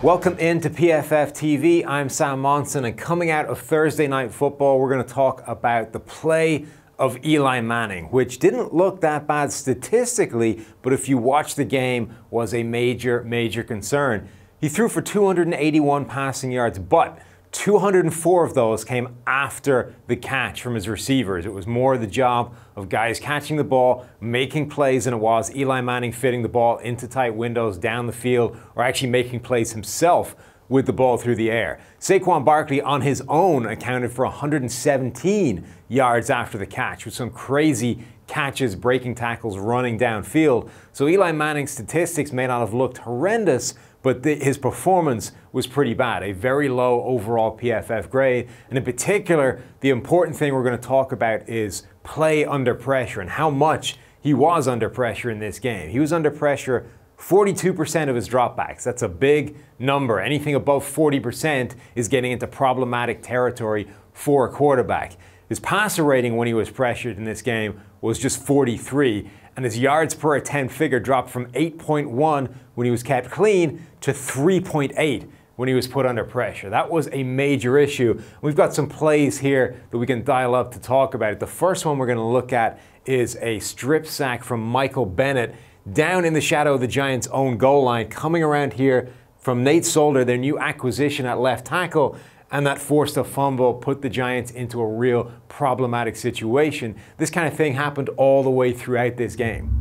Welcome into PFF TV. I'm Sam Monson, and coming out of Thursday Night Football, we're going to talk about the play of Eli Manning, which didn't look that bad statistically, but if you watch the game, was a major concern. He threw for 281 passing yards, but 204 of those came after the catch from his receivers. It was more the job of guys catching the ball, making plays, than it was Eli Manning fitting the ball into tight windows down the field, or actually making plays himself with the ball through the air. Saquon Barkley on his own accounted for 117 yards after the catch, with some crazy catches, breaking tackles, running downfield. So Eli Manning's statistics may not have looked horrendous, but his performance was pretty bad. A very low overall PFF grade. And in particular, the important thing we're going to talk about is play under pressure and how much he was under pressure in this game. He was under pressure 42% of his dropbacks. That's a big number. Anything above 40% is getting into problematic territory for a quarterback. His passer rating when he was pressured in this game was just 43, and his yards per attempt figure dropped from 8.1 when he was kept clean to 3.8 when he was put under pressure. That was a major issue. We've got some plays here that we can dial up to talk about it. The first one we're going to look at is a strip sack from Michael Bennett down in the shadow of the Giants' own goal line, coming around here from Nate Solder, their new acquisition at left tackle, and that forced a fumble, put the Giants into a real problematic situation. This kind of thing happened all the way throughout this game.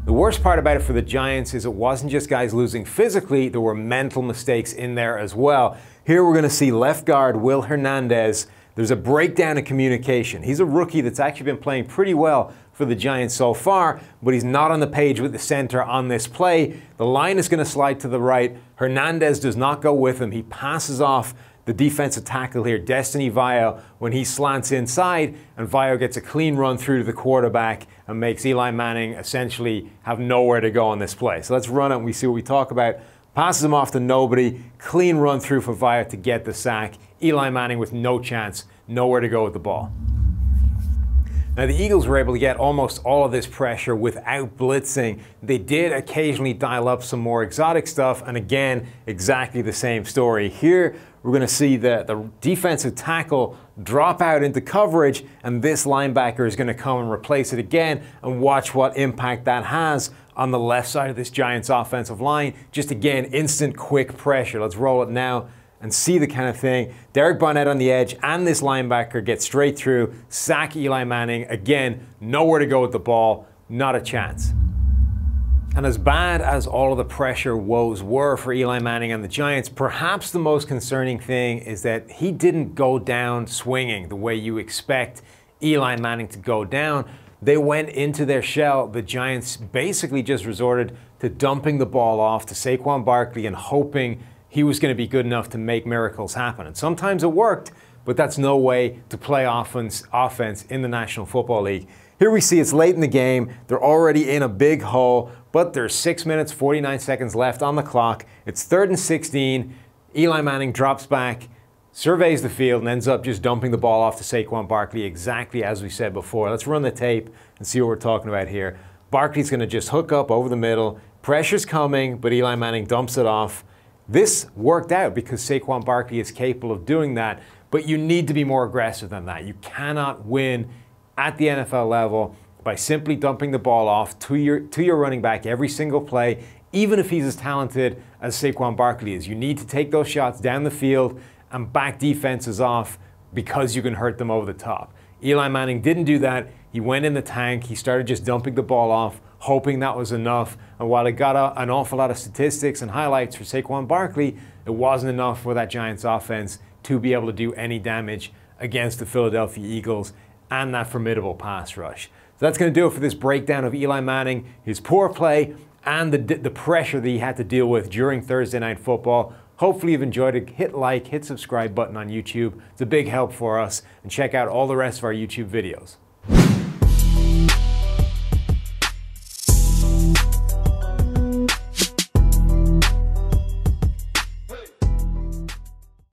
The worst part about it for the Giants is it wasn't just guys losing physically, there were mental mistakes in there as well. Here we're going to see left guard Will Hernandez. There's a breakdown in communication. He's a rookie that's actually been playing pretty well for the Giants so far, but he's not on the page with the center on this play. The line is going to slide to the right. Hernandez does not go with him. He passes off the defensive tackle here, Destiny Vio, when he slants inside, and Vio gets a clean run through to the quarterback and makes Eli Manning essentially have nowhere to go on this play. So let's run it and we see what we talk about. Passes him off to nobody, clean run through for Vio to get the sack. Eli Manning with no chance, nowhere to go with the ball. Now, the Eagles were able to get almost all of this pressure without blitzing. They did occasionally dial up some more exotic stuff, and again, exactly the same story. Here, we're going to see the defensive tackle drop out into coverage, and this linebacker is going to come and replace it again, and watch what impact that has on the left side of this Giants offensive line. Just again, instant quick pressure. Let's roll it now and see the kind of thing. Derek Barnett on the edge, and this linebacker get straight through, sack Eli Manning. Again, nowhere to go with the ball, not a chance. And as bad as all of the pressure woes were for Eli Manning and the Giants, perhaps the most concerning thing is that he didn't go down swinging the way you expect Eli Manning to go down. They went into their shell. The Giants basically just resorted to dumping the ball off to Saquon Barkley and hoping he was going to be good enough to make miracles happen. And sometimes it worked, but that's no way to play offense in the National Football League. Here we see it's late in the game. They're already in a big hole, but there's 6 minutes, 49 seconds left on the clock. It's 3rd and 16. Eli Manning drops back, surveys the field, and ends up just dumping the ball off to Saquon Barkley, exactly as we said before. Let's run the tape and see what we're talking about here. Barkley's going to just hook up over the middle. Pressure's coming, but Eli Manning dumps it off. This worked out because Saquon Barkley is capable of doing that, but you need to be more aggressive than that. You cannot win at the NFL level by simply dumping the ball off to your running back every single play, even if he's as talented as Saquon Barkley is. You need to take those shots down the field and back defenses off because you can hurt them over the top. Eli Manning didn't do that. He went in the tank. He started just dumping the ball off, hoping that was enough. And while it got an awful lot of statistics and highlights for Saquon Barkley, it wasn't enough for that Giants offense to be able to do any damage against the Philadelphia Eagles and that formidable pass rush. So that's going to do it for this breakdown of Eli Manning, his poor play, and the pressure that he had to deal with during Thursday Night Football. Hopefully you've enjoyed it. Hit like, hit subscribe button on YouTube. It's a big help for us. And check out all the rest of our YouTube videos.